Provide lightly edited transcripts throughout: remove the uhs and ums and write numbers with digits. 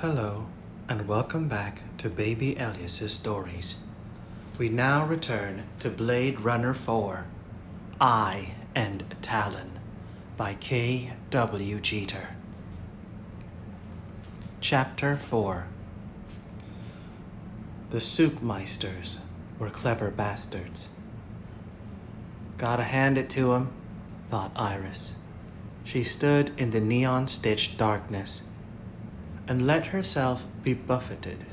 Hello, and welcome back to Baby Elias's stories. We now return to Blade Runner 4, I and Talon, by K.W. Jeter. Chapter 4. The Soupmeisters were clever bastards. Gotta hand it to 'em, thought Iris. She stood in the neon-stitched darkness and let herself be buffeted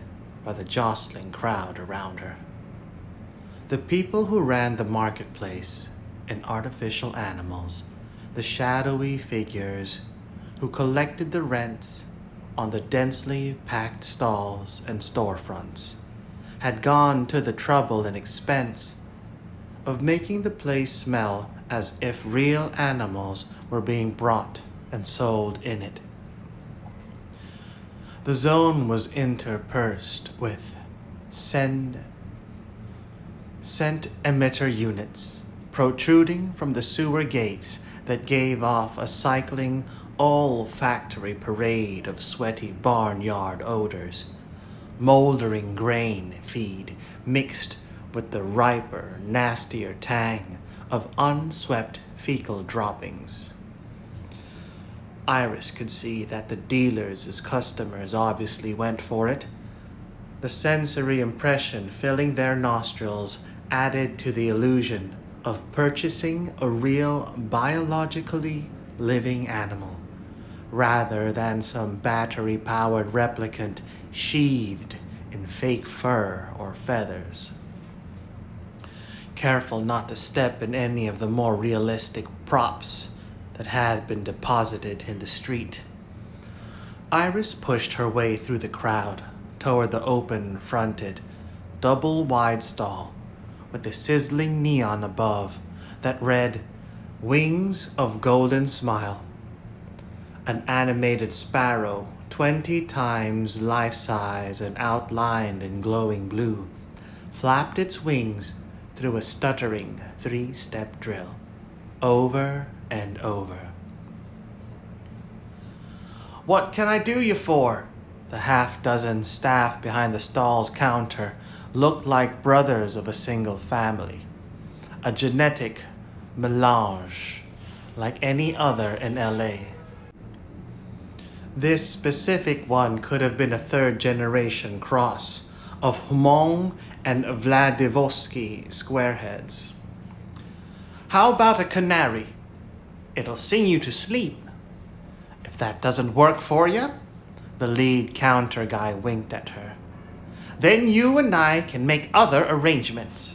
by the jostling crowd around her. The people who ran the marketplace and artificial animals, the shadowy figures who collected the rents on the densely packed stalls and storefronts, had gone to the trouble and expense of making the place smell as if real animals were being brought and sold in it. The zone was interspersed with scent emitter units protruding from the sewer gates that gave off a cycling olfactory parade of sweaty barnyard odors, moldering grain feed mixed with the riper, nastier tang of unswept fecal droppings. Iris could see that the dealers as customers obviously went for it. The sensory impression filling their nostrils added to the illusion of purchasing a real biologically living animal, rather than some battery-powered replicant sheathed in fake fur or feathers. Careful not to step in any of the more realistic props that had been deposited in the street, Iris pushed her way through the crowd toward the open-fronted, double-wide stall with the sizzling neon above that read, "Wings of Golden Smile." An animated sparrow, 20 times life-size and outlined in glowing blue, flapped its wings through a stuttering 3-step drill, over and over. "What can I do you for?" The half-dozen staff behind the stall's counter looked like brothers of a single family, a genetic melange like any other in LA. This specific one could have been a third-generation cross of Humong and Vladivosky squareheads. "How about a canary? It'll sing you to sleep. If that doesn't work for you," the lead counter guy winked at her, "then you and I can make other arrangements."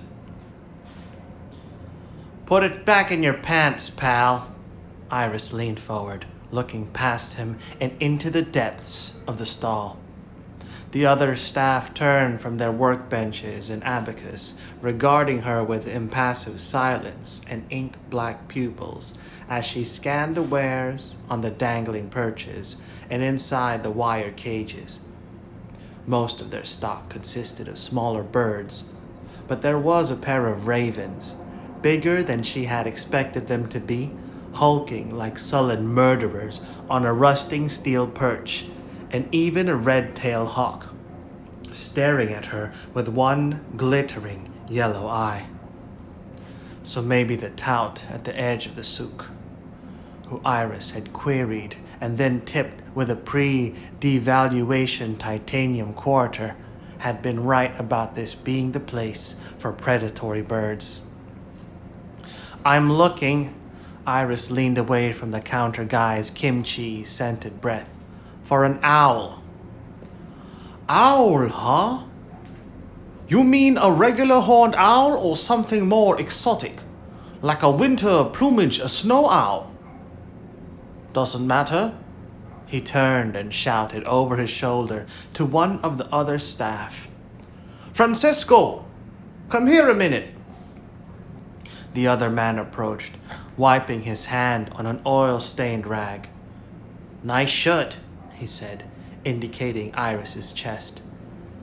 "Put it back in your pants, pal." Iris leaned forward, looking past him and into the depths of the stall. The other staff turned from their workbenches and abacus, regarding her with impassive silence and ink-black pupils as she scanned the wares on the dangling perches and inside the wire cages. Most of their stock consisted of smaller birds, but there was a pair of ravens, bigger than she had expected them to be, hulking like sullen murderers on a rusting steel perch, and even a red-tailed hawk, staring at her with one glittering yellow eye. So maybe the tout at the edge of the souk, who Iris had queried and then tipped with a pre-devaluation titanium quarter, had been right about this being the place for predatory birds. "I'm looking," Iris leaned away from the counter guy's kimchi-scented breath, "for an owl." "Owl, huh? You mean a regular horned owl or something more exotic, like a winter plumage snow owl?" "Doesn't matter." He turned and shouted over his shoulder to one of the other staff, "Francisco, come here a minute." The other man approached, wiping his hand on an oil-stained rag. "Nice shirt," he said, indicating Iris's chest.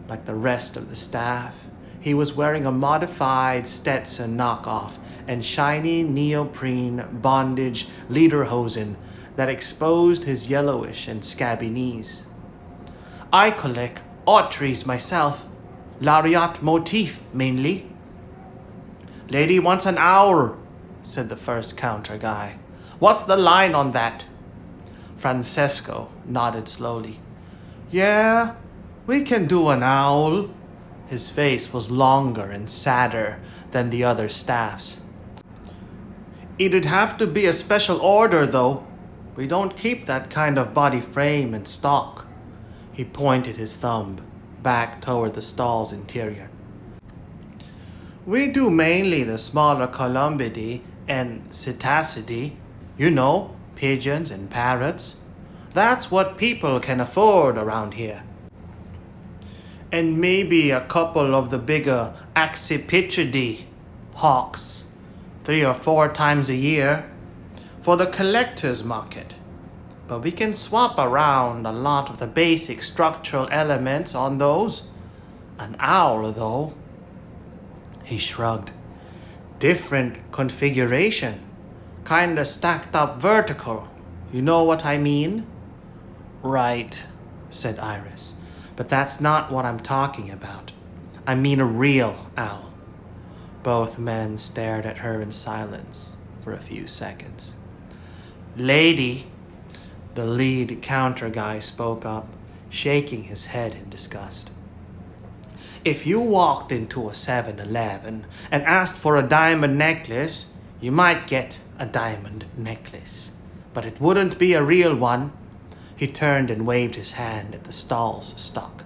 Like the rest of the staff, he was wearing a modified Stetson knockoff and shiny neoprene bondage lederhosen that exposed his yellowish and scabby knees. I collect odd trees myself. Lariat motif, mainly. Lady wants an owl, said the first counter guy. What's the line on that? Francisco nodded slowly. Yeah, we can do an owl. His face was longer and sadder than the other staff's. It'd have to be a special order, though. We don't keep that kind of body frame in stock. He pointed his thumb back toward the stall's interior. We do mainly the smaller columbidae and psittacidae. You know, pigeons and parrots. That's what people can afford around here. And maybe a couple of the bigger accipitridae, hawks, 3 or 4 times a year, for the collector's market. But we can swap around a lot of the basic structural elements on those. An owl, though. He shrugged. Different configuration. Kinda stacked up vertical. You know what I mean? Right, said Iris. But that's not what I'm talking about. I mean a real owl. Both men stared at her in silence for a few seconds. Lady, the lead counter guy spoke up, shaking his head in disgust. If you walked into a 7-Eleven and asked for a diamond necklace, you might get a diamond necklace. But it wouldn't be a real one. He turned and waved his hand at the stall's stock.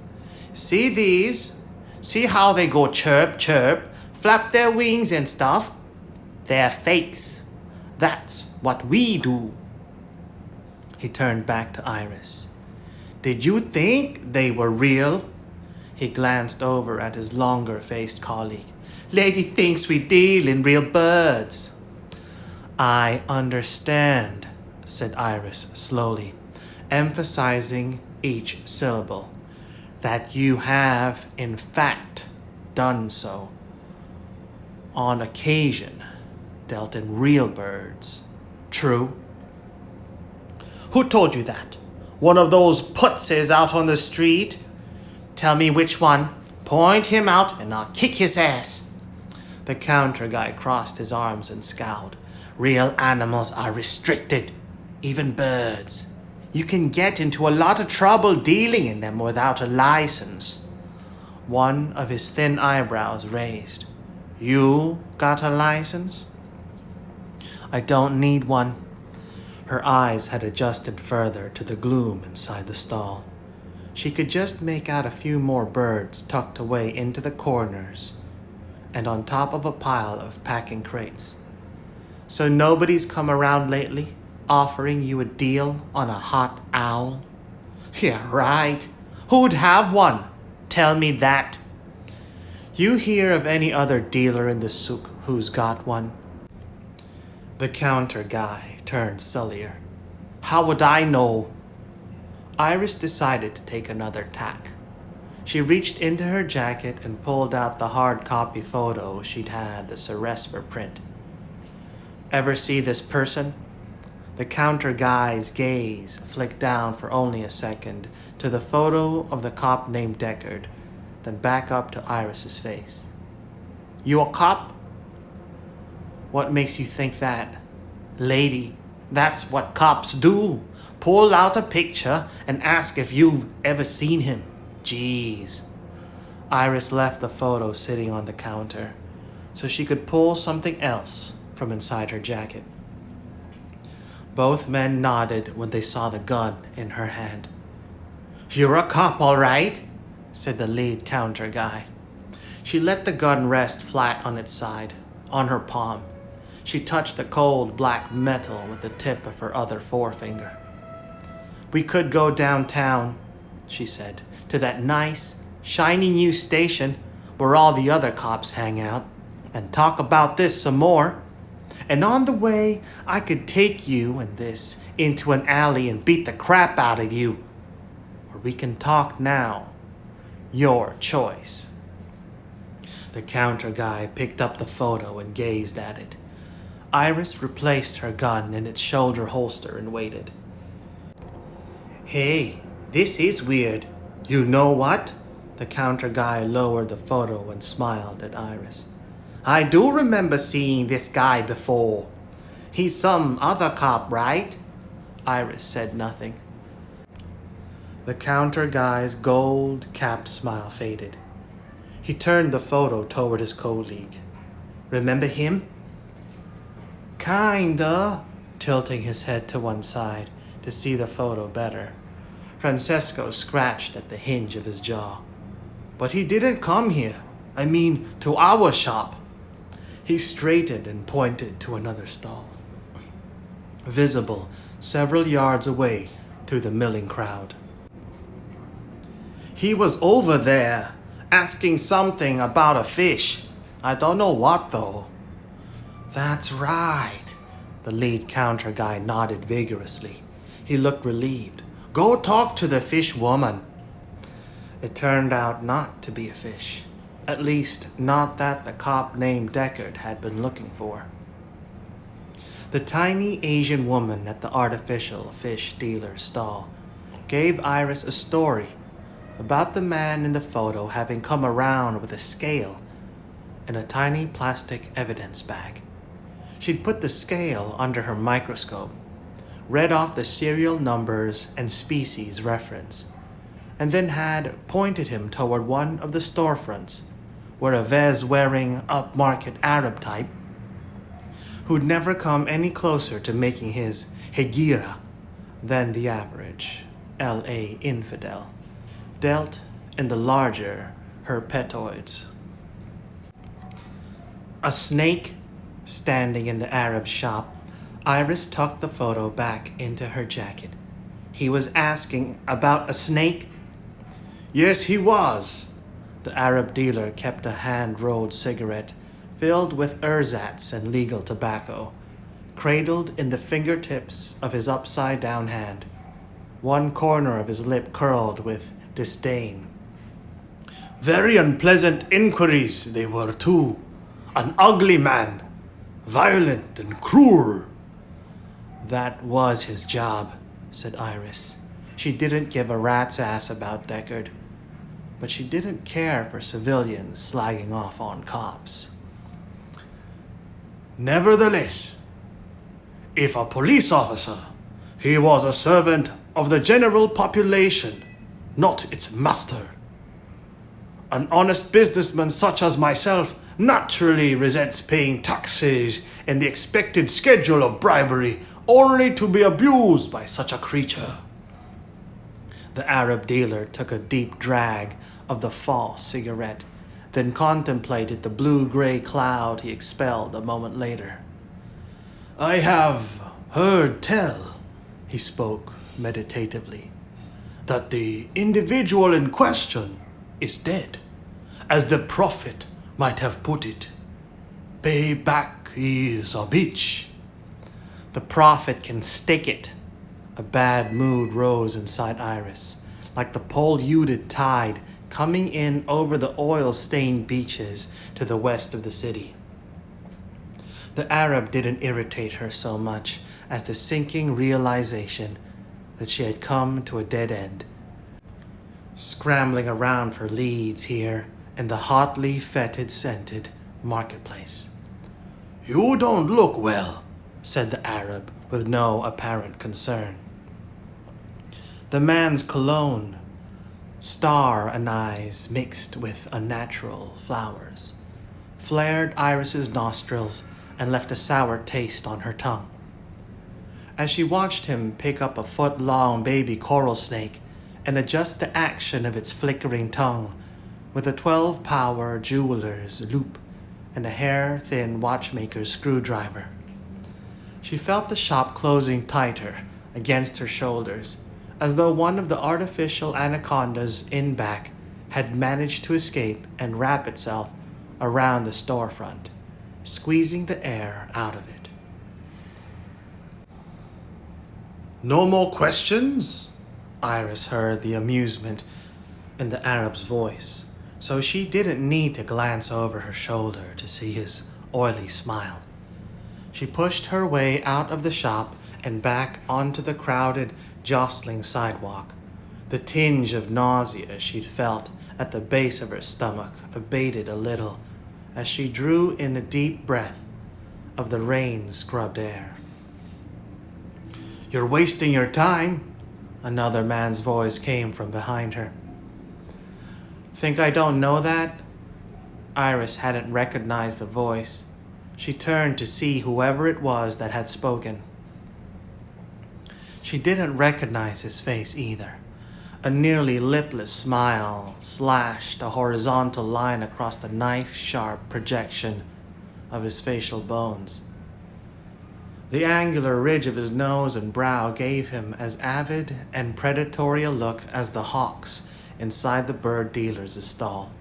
See these? See how they go chirp, chirp, flap their wings and stuff? They're fakes. That's what we do. He turned back to Iris. Did you think they were real? He glanced over at his longer-faced colleague. Lady thinks we deal in real birds. I understand, said Iris slowly, emphasizing each syllable, that you have, in fact, done so. On occasion, dealt in real birds. True? Who told you that? One of those putzes out on the street? Tell me which one. Point him out and I'll kick his ass. The counter guy crossed his arms and scowled. Real animals are restricted, even birds. You can get into a lot of trouble dealing in them without a license. One of his thin eyebrows raised. You got a license? I don't need one. Her eyes had adjusted further to the gloom inside the stall. She could just make out a few more birds tucked away into the corners and on top of a pile of packing crates. So nobody's come around lately offering you a deal on a hot owl? Yeah, right. Who'd have one? Tell me that. You hear of any other dealer in the souk who's got one? The counter guy turned sullier. How would I know? Iris decided to take another tack. She reached into her jacket and pulled out the hard copy photo she'd had the Ceresper print. Ever see this person? The counter guy's gaze flicked down for only a second to the photo of the cop named Deckard, then back up to Iris's face. You a cop? What makes you think that? Lady, that's what cops do. Pull out a picture and ask if you've ever seen him. Jeez. Iris left the photo sitting on the counter so she could pull something else from inside her jacket. Both men nodded when they saw the gun in her hand. You're a cop, all right, said the lead counter guy. She let the gun rest flat on its side, on her palm. She touched the cold black metal with the tip of her other forefinger. We could go downtown, she said, to that nice, shiny new station where all the other cops hang out, and talk about this some more. And on the way, I could take you and this into an alley and beat the crap out of you. Or we can talk now. Your choice. The counter guy picked up the photo and gazed at it. Iris replaced her gun in its shoulder holster and waited. Hey, this is weird. You know what? The counter guy lowered the photo and smiled at Iris. I do remember seeing this guy before. He's some other cop, right? Iris said nothing. The counter guy's gold-capped smile faded. He turned the photo toward his colleague. Remember him? Kinda, tilting his head to one side to see the photo better. Francisco scratched at the hinge of his jaw. But he didn't come here. I mean, to our shop. He straightened and pointed to another stall, visible several yards away through the milling crowd. He was over there, asking something about a fish. I don't know what, though. That's right. The lead counter guy nodded vigorously. He looked relieved. Go talk to the fish woman. It turned out not to be a fish. At least, not that the cop named Deckard had been looking for. The tiny Asian woman at the artificial fish dealer's stall gave Iris a story about the man in the photo having come around with a scale and a tiny plastic evidence bag. She'd put the scale under her microscope, read off the serial numbers and species reference, and then had pointed him toward one of the storefronts where a vest-wearing upmarket Arab type, who'd never come any closer to making his hegira than the average L.A. infidel, dealt in the larger herpetoids. A snake standing in the Arab shop, Iris tucked the photo back into her jacket. He was asking about a snake? Yes, he was. The Arab dealer kept a hand-rolled cigarette filled with ersatz and legal tobacco, cradled in the fingertips of his upside-down hand, one corner of his lip curled with disdain. Very unpleasant inquiries they were, too. An ugly man, violent and cruel. That was his job, said Iris. She didn't give a rat's ass about Deckard, but she didn't care for civilians slagging off on cops. Nevertheless, if a police officer, he was a servant of the general population, not its master. An honest businessman such as myself naturally resents paying taxes and the expected schedule of bribery only to be abused by such a creature. The Arab dealer took a deep drag of the false cigarette, then contemplated the blue-gray cloud he expelled a moment later. I have heard tell, he spoke meditatively, that the individual in question is dead, as the prophet might have put it. Payback is a bitch. The prophet can stick it. A bad mood rose inside Iris, like the polluted tide coming in over the oil-stained beaches to the west of the city. The Arab didn't irritate her so much as the sinking realization that she had come to a dead end, scrambling around for leads here in the hotly fetid-scented marketplace. You don't look well, said the Arab with no apparent concern. The man's cologne, star anise mixed with unnatural flowers, flared Iris's nostrils and left a sour taste on her tongue. As she watched him pick up a foot-long baby coral snake and adjust the action of its flickering tongue with a 12-power jeweler's loop and a hair-thin watchmaker's screwdriver, she felt the shop closing tighter against her shoulders, as though one of the artificial anacondas in back had managed to escape and wrap itself around the storefront, squeezing the air out of it. No more questions? Iris heard the amusement in the Arab's voice, so she didn't need to glance over her shoulder to see his oily smile. She pushed her way out of the shop and back onto the crowded, jostling sidewalk, The tinge of nausea she'd felt at the base of her stomach abated a little as she drew in a deep breath of the rain-scrubbed air. "You're wasting your time," another man's voice came from behind her. "Think I don't know that?" Iris hadn't recognized the voice. She turned to see whoever it was that had spoken. She didn't recognize his face either. A nearly lipless smile slashed a horizontal line across the knife-sharp projection of his facial bones. The angular ridge of his nose and brow gave him as avid and predatory a look as the hawks inside the bird dealer's stall.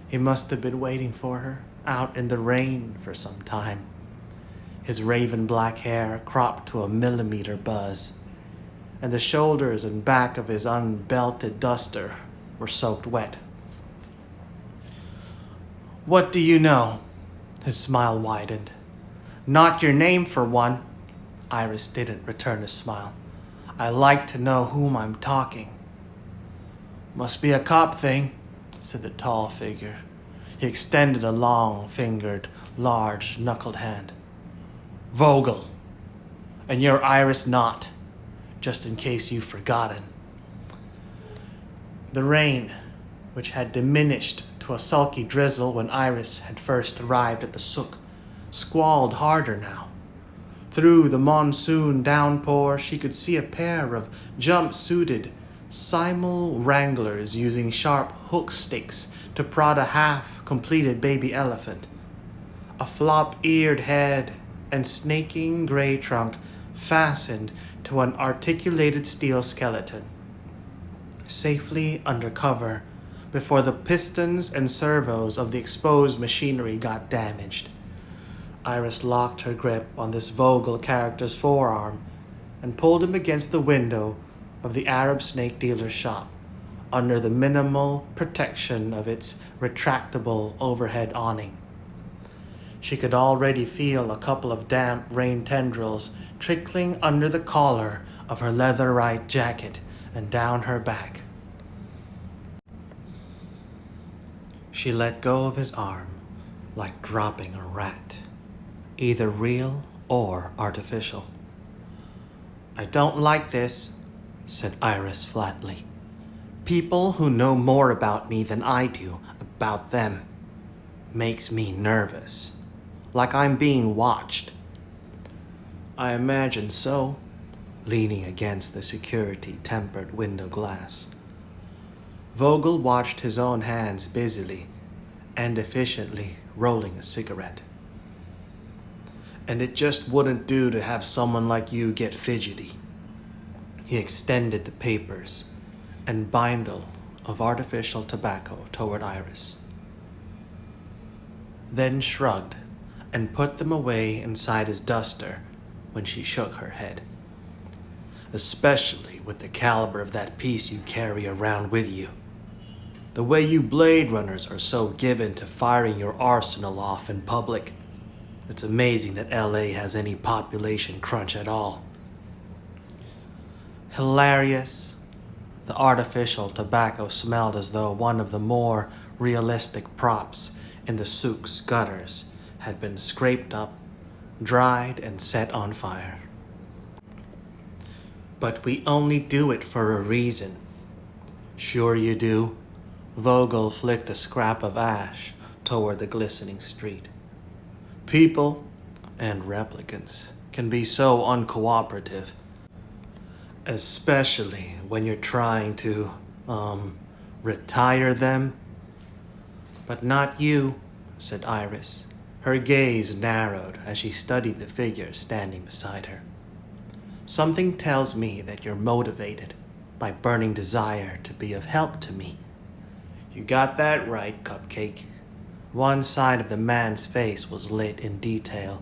He must have been waiting for her out in the rain for some time. His raven black hair cropped to a millimeter buzz, and the shoulders and back of his unbelted duster were soaked wet. "What do you know?" His smile widened. "Not your name, for one." Iris didn't return his smile. "I like to know whom I'm talking." "Must be a cop thing," said the tall figure. He extended a long-fingered, large-knuckled hand. "Vogel. And you're Iris Knott, just in case you've forgotten." The rain, which had diminished to a sulky drizzle when Iris had first arrived at the souk, squalled harder now. Through the monsoon downpour, she could see a pair of jump-suited simul wranglers using sharp hook sticks to prod a half-completed baby elephant. A flop-eared head and snaking gray trunk fastened to an articulated steel skeleton, safely under cover before the pistons and servos of the exposed machinery got damaged. Iris locked her grip on this Vogel character's forearm and pulled him against the window of the Arab snake dealer's shop, under the minimal protection of its retractable overhead awning. She could already feel a couple of damp rain tendrils trickling under the collar of her leatherite jacket and down her back. She let go of his arm like dropping a rat, either real or artificial. "I don't like this," said Iris flatly. "People who know more about me than I do about them makes me nervous, like I'm being watched." "I imagine so," leaning against the security-tempered window glass. Vogel watched his own hands busily and efficiently rolling a cigarette. "And it just wouldn't do to have someone like you get fidgety." He extended the papers and bindle of artificial tobacco toward Iris, then shrugged and put them away inside his duster when she shook her head. "Especially with the caliber of that piece you carry around with you. The way you Blade Runners are so given to firing your arsenal off in public. It's amazing that LA has any population crunch at all." Hilarious. The artificial tobacco smelled as though one of the more realistic props in the souk's gutters had been scraped up, dried, and set on fire. "But we only do it for a reason." "Sure you do." Vogel flicked a scrap of ash toward the glistening street. "People and replicants can be so uncooperative, especially when you're trying to, retire them." "But not you," said Iris. Her gaze narrowed as she studied the figure standing beside her. "Something tells me that you're motivated by burning desire to be of help to me." "You got that right, Cupcake." One side of the man's face was lit in detail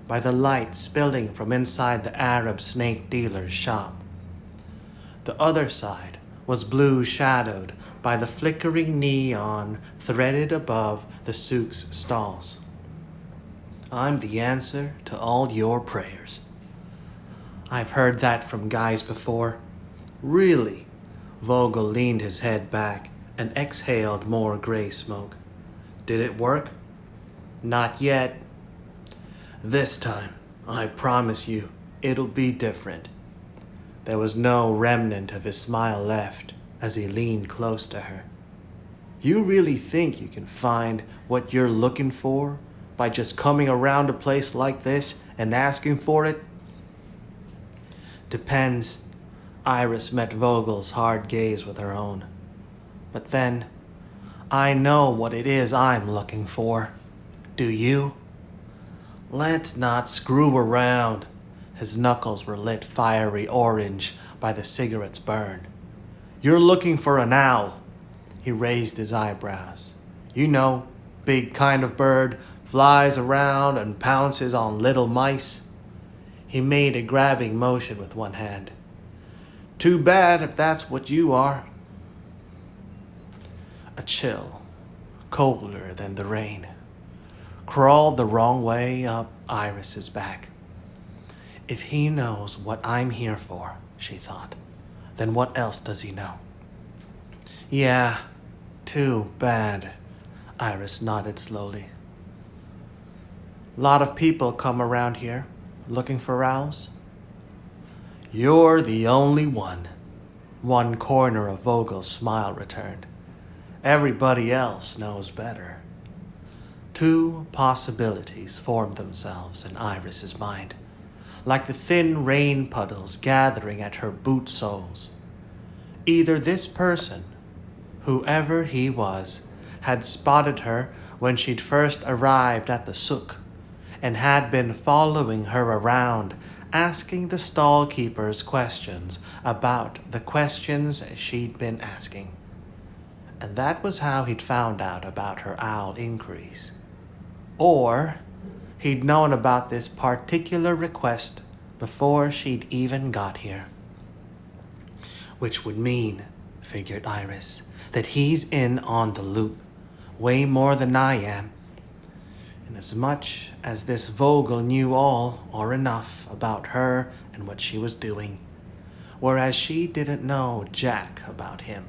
by the light spilling from inside the Arab snake dealer's shop. The other side was blue-shadowed by the flickering neon threaded above the souk's stalls. "I'm the answer to all your prayers." "I've heard that from guys before." "Really?" Vogel leaned his head back and exhaled more gray smoke. Did it work? Not yet. This time, I promise you, it'll be different. There was no remnant of his smile left as he leaned close to her. You really think you can find what you're looking for by just coming around a place like this and asking for it? Depends. Iris met Vogel's hard gaze with her own. But then, I know what it is I'm looking for. Do you? Let's not screw around. His knuckles were lit fiery orange by the cigarette's burn. You're looking for an owl. He raised his eyebrows. You know, big kind of bird, flies around and pounces on little mice. He made a grabbing motion with one hand. Too bad if that's what you are. A chill, colder than the rain, crawled the wrong way up Iris's back. If he knows what I'm here for, she thought, then what else does he know? Yeah, too bad, Iris nodded slowly. Lot of people come around here looking for owls? You're the only one. One corner of Vogel's smile returned. Everybody else knows better. Two possibilities formed themselves in Iris's mind, like the thin rain puddles gathering at her boot soles. Either this person, whoever he was, had spotted her when she'd first arrived at the souk, and had been following her around, asking the stall keepers questions about the questions she'd been asking. And that was how he'd found out about her owl inquiries. Or he'd known about this particular request before she'd even got here. Which would mean, figured Iris, that he's in on the loop, way more than I am. Inasmuch as this Vogel knew all or enough about her and what she was doing, whereas she didn't know jack about him.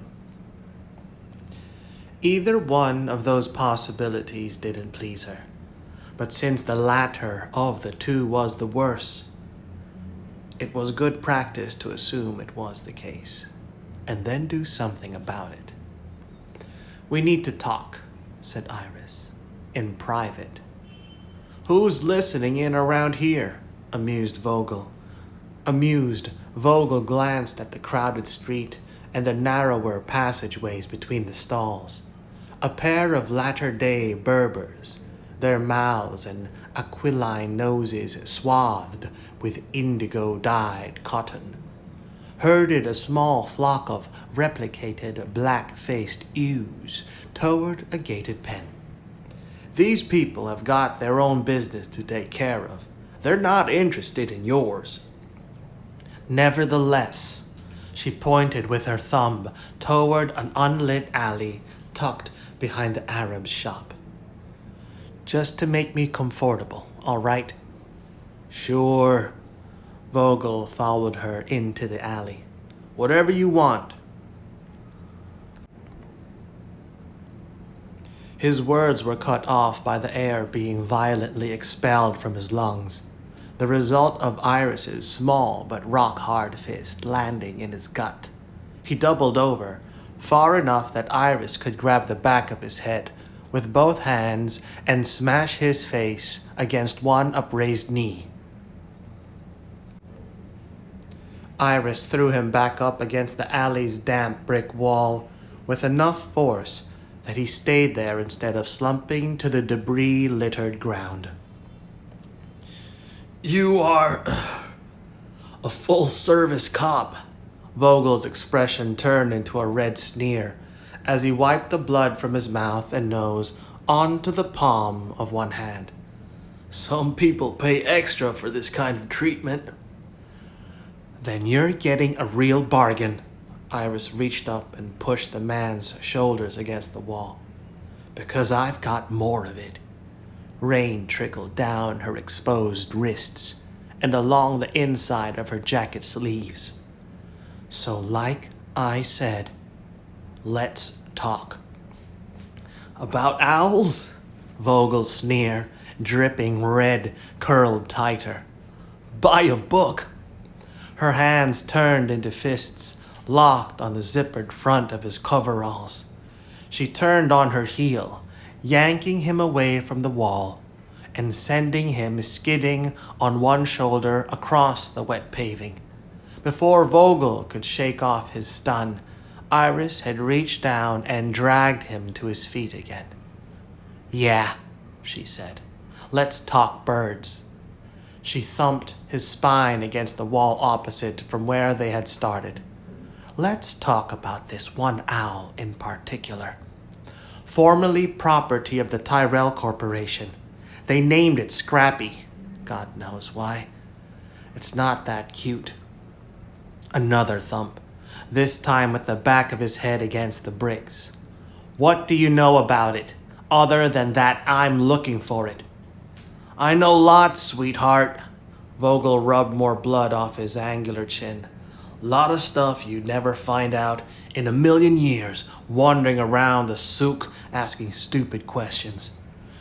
Either one of those possibilities didn't please her, but since the latter of the two was the worse, it was good practice to assume it was the case, and then do something about it. We need to talk, said Iris, in private. Who's listening in around here? Amused, Vogel glanced at the crowded street and the narrower passageways between the stalls. A pair of latter-day Berbers, their mouths and aquiline noses swathed with indigo-dyed cotton, herded a small flock of replicated black-faced ewes toward a gated pen. These people have got their own business to take care of. They're not interested in yours. Nevertheless, she pointed with her thumb toward an unlit alley tucked behind the Arab's shop. Just to make me comfortable, all right? Sure. Vogel followed her into the alley. Whatever you want. His words were cut off by the air being violently expelled from his lungs, the result of Iris's small but rock-hard fist landing in his gut. He doubled over, far enough that Iris could grab the back of his head with both hands and smash his face against one upraised knee. Iris threw him back up against the alley's damp brick wall with enough force that he stayed there instead of slumping to the debris-littered ground. You are a full-service cop. Vogel's expression turned into a red sneer as he wiped the blood from his mouth and nose onto the palm of one hand. Some people pay extra for this kind of treatment. Then you're getting a real bargain. Iris reached up and pushed the man's shoulders against the wall. Because I've got more of it. Rain trickled down her exposed wrists and along the inside of her jacket sleeves. So like I said, "Let's talk." "About owls?" Vogel's sneer, dripping red, curled tighter. "Buy a book." Her hands turned into fists, locked on the zippered front of his coveralls. She turned on her heel, yanking him away from the wall and sending him skidding on one shoulder across the wet paving. Before Vogel could shake off his stun, Iris had reached down and dragged him to his feet again. "Yeah," she said. "Let's talk birds." She thumped his spine against the wall opposite from where they had started. "Let's talk about this one owl in particular. Formerly property of the Tyrell Corporation. They named it Scrappy. God knows why. It's not that cute." Another thump, this time with the back of his head against the bricks. "What do you know about it, other than that I'm looking for it?" "I know lots, sweetheart." Vogel rubbed more blood off his angular chin. "Lot of stuff you'd never find out in a million years wandering around the souk asking stupid questions.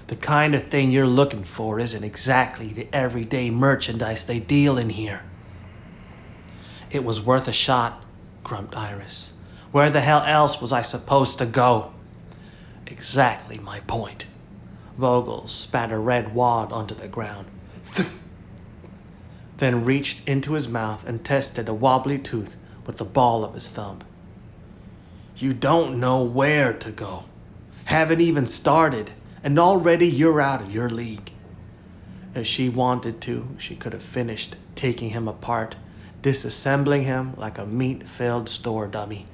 The kind of thing you're looking for isn't exactly the everyday merchandise they deal in here." "It was worth a shot," grumped Iris. "Where the hell else was I supposed to go?" "Exactly my point." Vogel spat a red wad onto the ground, then reached into his mouth and tested a wobbly tooth with the ball of his thumb. "You don't know where to go. Haven't even started, and already you're out of your league." If she wanted to, she could have finished taking him apart, disassembling him like a meat-filled store dummy.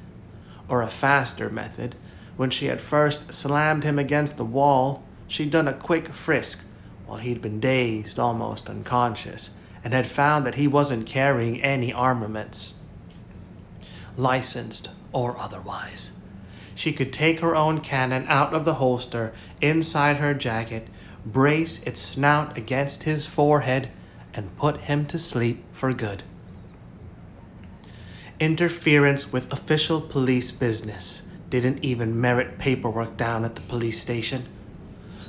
Or a faster method, when she had first slammed him against the wall, she'd done a quick frisk while he'd been dazed, almost unconscious, and had found that he wasn't carrying any armaments, licensed or otherwise. She could take her own cannon out of the holster inside her jacket, brace its snout against his forehead, and put him to sleep for good. Interference with official police business didn't even merit paperwork down at the police station.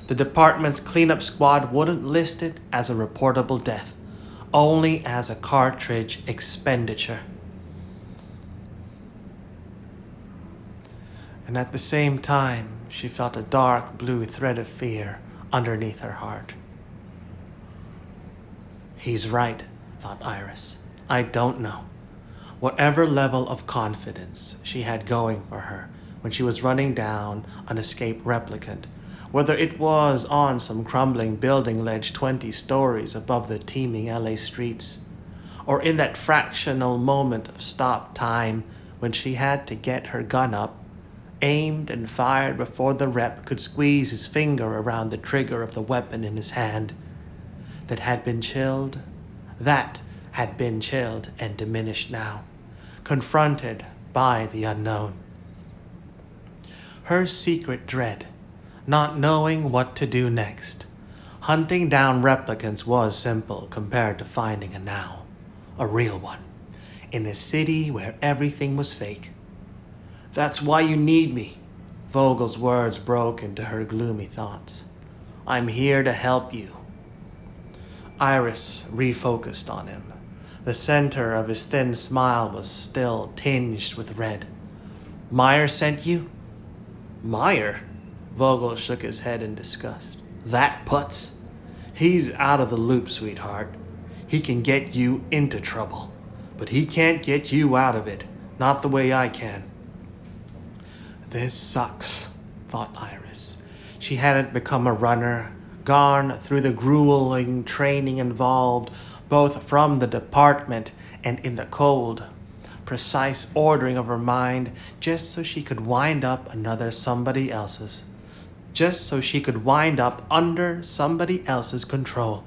The department's cleanup squad wouldn't list it as a reportable death, only as a cartridge expenditure. And at the same time, she felt a dark blue thread of fear underneath her heart. "He's right," thought Iris. "I don't know." Whatever level of confidence she had going for her when she was running down an escaped replicant, whether it was on some crumbling building ledge 20 stories above the teeming LA streets, or in that fractional moment of stopped time when she had to get her gun up, aimed and fired before the rep could squeeze his finger around the trigger of the weapon in his hand, that had been chilled and diminished now, confronted by the unknown. Her secret dread, not knowing what to do next. Hunting down replicants was simple compared to finding an owl, a real one, in a city where everything was fake. "That's why you need me." Vogel's words broke into her gloomy thoughts. "I'm here to help you." Iris refocused on him. The center of his thin smile was still tinged with red. "Meyer sent you?" "Meyer?" Vogel shook his head in disgust. "That putz? He's out of the loop, sweetheart. He can get you into trouble, but he can't get you out of it. Not the way I can." This sucks, thought Iris. She hadn't become a runner, gone through the grueling training involved, both from the department and in the cold, precise ordering of her mind, just so she could wind up under somebody else's control.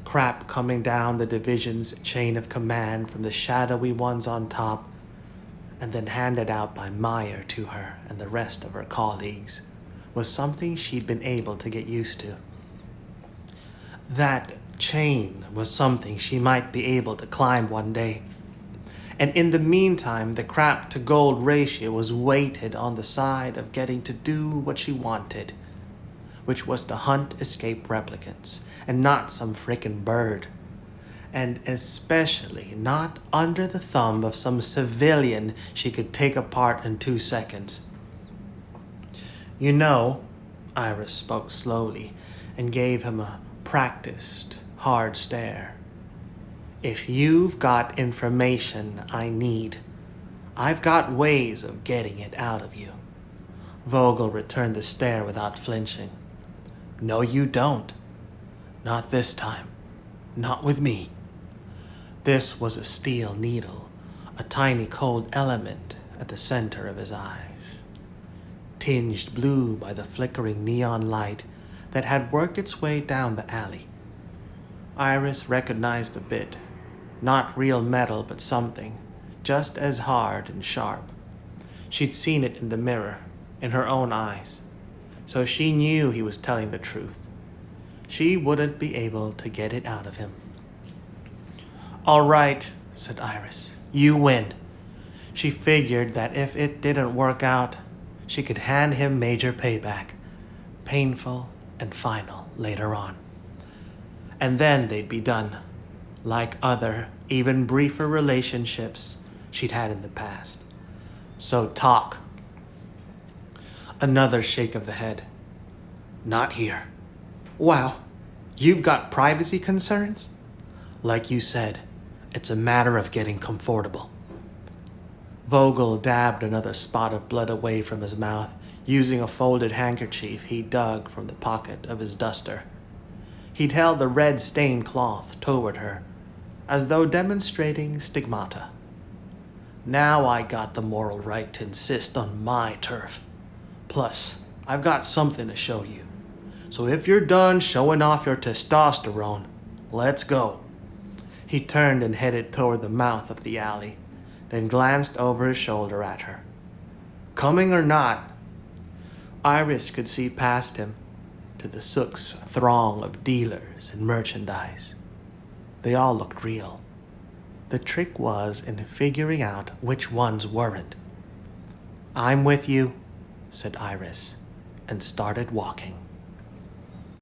Crap coming down the division's chain of command from the shadowy ones on top, and then handed out by Meyer to her and the rest of her colleagues, was something she'd been able to get used to. That chain was something she might be able to climb one day. And in the meantime, the crap to gold ratio was weighted on the side of getting to do what she wanted, which was to hunt escaped replicants, and not some frickin' bird. And especially not under the thumb of some civilian she could take apart in 2 seconds. You know, Iris spoke slowly and gave him a practiced, hard stare. If you've got information I need, I've got ways of getting it out of you. Vogel returned the stare without flinching. No, you don't. Not this time. Not with me. This was a steel needle, a tiny cold element at the center of his eyes, tinged blue by the flickering neon light that had worked its way down the alley. Iris recognized the bit. Not real metal, but something, just as hard and sharp. She'd seen it in the mirror, in her own eyes, so she knew he was telling the truth. She wouldn't be able to get it out of him. All right, said Iris, you win. She figured that if it didn't work out, she could hand him major payback, painful and final later on. And then they'd be done. Like other, even briefer relationships she'd had in the past. So talk. Another shake of the head. Not here. Wow, you've got privacy concerns? Like you said, it's a matter of getting comfortable. Vogel dabbed another spot of blood away from his mouth, using a folded handkerchief he dug from the pocket of his duster. He'd held the red-stained cloth toward her, as though demonstrating stigmata. Now I got the moral right to insist on my turf. Plus, I've got something to show you. So if you're done showing off your testosterone, let's go. He turned and headed toward the mouth of the alley, then glanced over his shoulder at her. Coming or not? Iris could see past him to the sook's throng of dealers and merchandise. They all looked real. The trick was in figuring out which ones weren't. I'm with you, said Iris, and started walking.